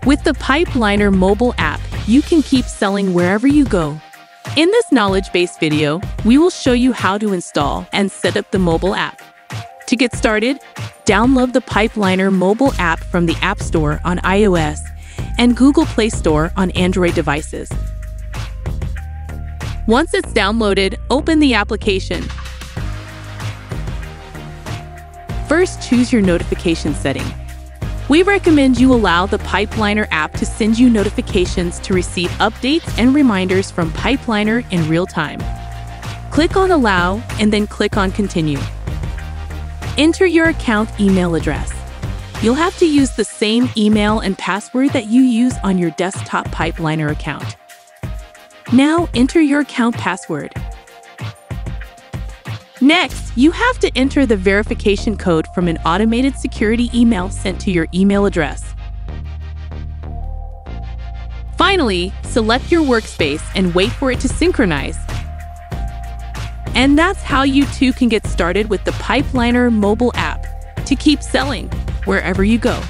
With the Pipeliner mobile app, you can keep selling wherever you go. In this knowledge-based video, we will show you how to install and set up the mobile app. To get started, download the Pipeliner mobile app from the App Store on iOS and Google Play Store on Android devices. Once it's downloaded, open the application. First, choose your notification setting. We recommend you allow the Pipeliner app to send you notifications to receive updates and reminders from Pipeliner in real time. Click on Allow and then click on Continue. Enter your account email address. You'll have to use the same email and password that you use on your desktop Pipeliner account. Now enter your account password. Next, you have to enter the verification code from an automated security email sent to your email address. Finally, select your workspace and wait for it to synchronize. And that's how you too can get started with the Pipeliner mobile app to keep selling wherever you go.